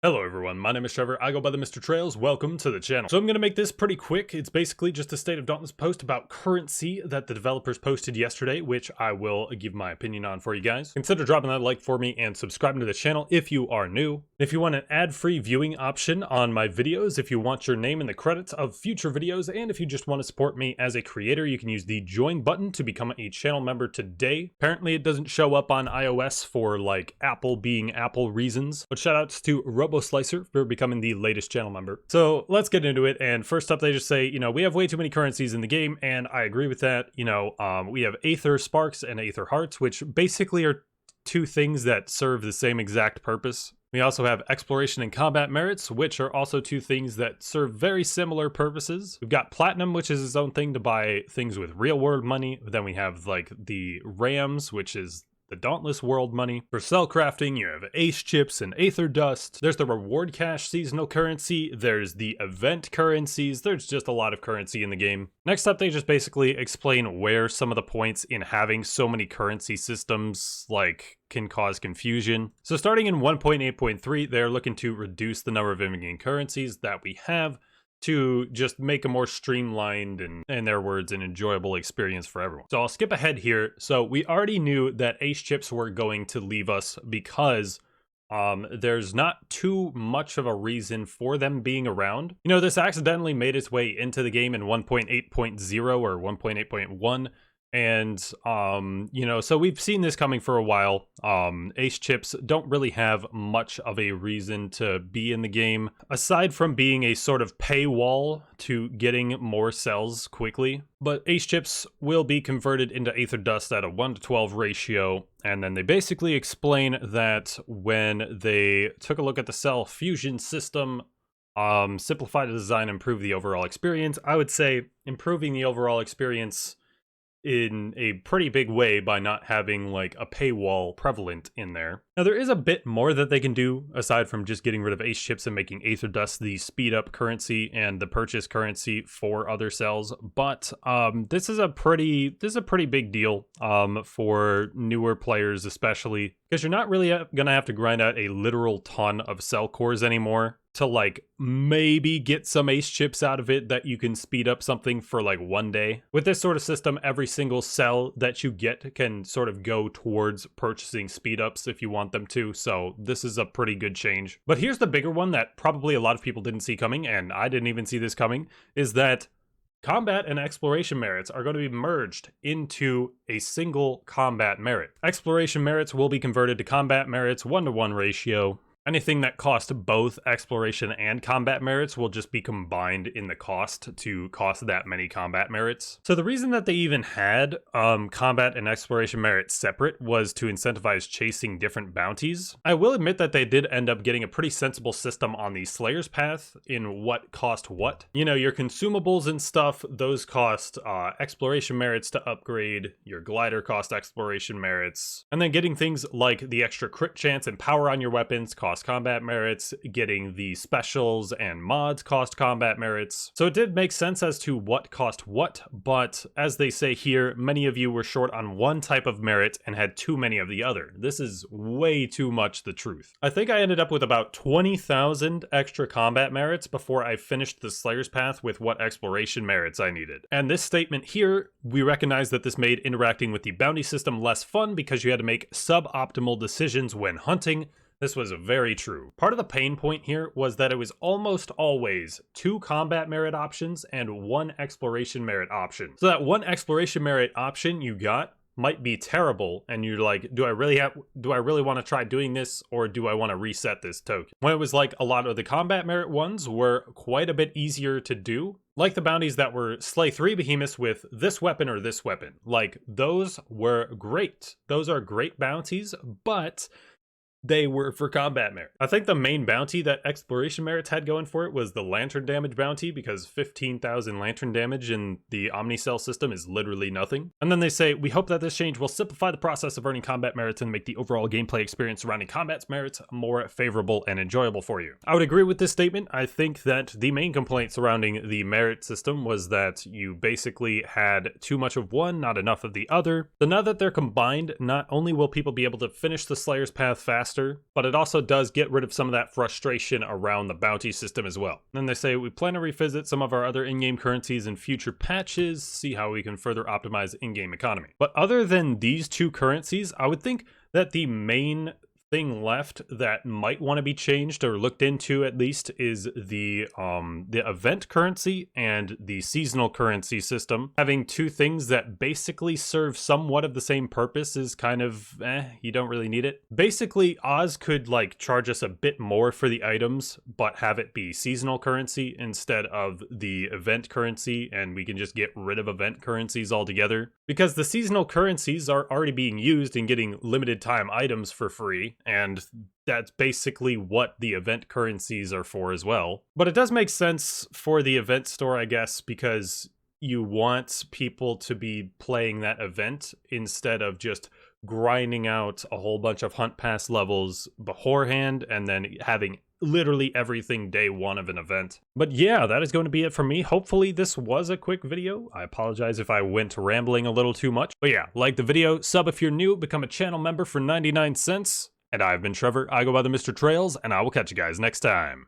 Hello everyone, my name is Trevor, I go by the Mr. Trails, welcome to the channel. So I'm going to make this pretty quick. It's basically just a State of Dauntless post about currency that the developers posted yesterday, which I will give my opinion on for you guys. Consider dropping that like for me and subscribing to the channel if you are new. If you want an ad-free viewing option on my videos, if you want your name in the credits of future videos, and if you just want to support me as a creator, you can use the join button to become a channel member today. Apparently it doesn't show up on iOS for like Apple being Apple reasons, but shoutouts to Slicer for becoming the latest channel member. So let's get into it. And first up, they just say, we have way too many currencies in the game, and I agree with that. We have Aether Sparks and Aether Hearts, which basically are two things that serve the same exact purpose. We also have Exploration and Combat Merits, which are also two things that serve very similar purposes. We've got Platinum, which is its own thing to buy things with real world money. Then we have like the Rams, which is the Dauntless World money. For cell crafting, you have Ace Chips and Aether Dust. There's the Reward Cash seasonal currency. There's the event currencies. There's just a lot of currency in the game. Next up, they just basically explain where some of the points in having so many currency systems can cause confusion. So starting in 1.8.3, they're looking to reduce the number of in-game currencies that we have to just make a more streamlined and, in their words, an enjoyable experience for everyone. So I'll skip ahead here. So we already knew that Ace Chips were going to leave us because there's not too much of a reason for them being around. This accidentally made its way into the game in 1.8.0 or 1.8.1. And, so we've seen this coming for a while. Ace Chips don't really have much of a reason to be in the game, aside from being a sort of paywall to getting more cells quickly. But Ace Chips will be converted into Aether Dust at a 1:12 ratio, and then they basically explain that when they took a look at the cell fusion system, simplify the design, improve the overall experience. I would say improving the overall experience in a pretty big way by not having like a paywall prevalent in there. Now there is a bit more that they can do aside from just getting rid of Ace Chips and making Aether Dust the speed up currency and the purchase currency for other cells, but this is a pretty big deal for newer players, especially because you're not really gonna have to grind out a literal ton of cell cores anymore to like maybe get some Ace Chips out of it that you can speed up something for like one day. With this sort of system, every single cell that you get can sort of go towards purchasing speed ups if you want them to, so this is a pretty good change. But here's the bigger one that probably a lot of people didn't see coming, and I didn't even see this coming, is that combat and exploration merits are going to be merged into a single combat merit. Exploration merits will be converted to combat merits 1:1 ratio. Anything that cost both exploration and combat merits will just be combined in the cost to cost that many combat merits. So the reason that they even had combat and exploration merits separate was to incentivize chasing different bounties. I will admit that they did end up getting a pretty sensible system on the Slayer's Path in what cost what. Your consumables and stuff, those cost exploration merits to upgrade, your glider cost exploration merits, and then getting things like the extra crit chance and power on your weapons cost combat merits, getting the specials and mods cost combat merits. So it did make sense as to what cost what, but as they say here, many of you were short on one type of merit and had too many of the other. This is way too much the truth. I think I ended up with about 20,000 extra combat merits before I finished the Slayer's Path with what exploration merits I needed. And this statement here, we recognize that this made interacting with the bounty system less fun because you had to make suboptimal decisions when hunting. This was very true. Part of the pain point here was that it was almost always 2 combat merit options and 1 exploration merit option. So that 1 exploration merit option you got might be terrible, and you're like, do I really want to try doing this, or do I want to reset this token? When it was like a lot of the combat merit ones were quite a bit easier to do, like the bounties that were slay 3 behemoths with this weapon or this weapon. Like, those were great. Those are great bounties, but they were for combat merit. I think the main bounty that exploration merits had going for it was the lantern damage bounty, because 15,000 lantern damage in the Omnicell system is literally nothing. And then they say, we hope that this change will simplify the process of earning combat merits and make the overall gameplay experience surrounding combat merits more favorable and enjoyable for you. I would agree with this statement. I think that the main complaint surrounding the merit system was that you basically had too much of one, not enough of the other. So now that they're combined, not only will people be able to finish the Slayer's Path faster, faster, but it also does get rid of some of that frustration around the bounty system as well. Then they say, we plan to revisit some of our other in-game currencies in future patches, see how we can further optimize in-game economy. But other than these two currencies, I would think that the main thing left that might want to be changed or looked into at least is the event currency and the seasonal currency system. Having two things that basically serve somewhat of the same purpose is kind of you don't really need it. Basically, Oz could like charge us a bit more for the items but have it be seasonal currency instead of the event currency, and we can just get rid of event currencies altogether, because the seasonal currencies are already being used and getting limited time items for free, and that's basically what the event currencies are for as well. But it does make sense for the event store, I guess, because you want people to be playing that event instead of just grinding out a whole bunch of hunt pass levels beforehand and then having literally everything day one of an event. But yeah, that is going to be it for me. Hopefully this was a quick video. I apologize if I went rambling a little too much. But yeah, like the video, sub if you're new, become a channel member for 99 cents. And I've been Trevor, I go by the Mr. Trails, and I will catch you guys next time.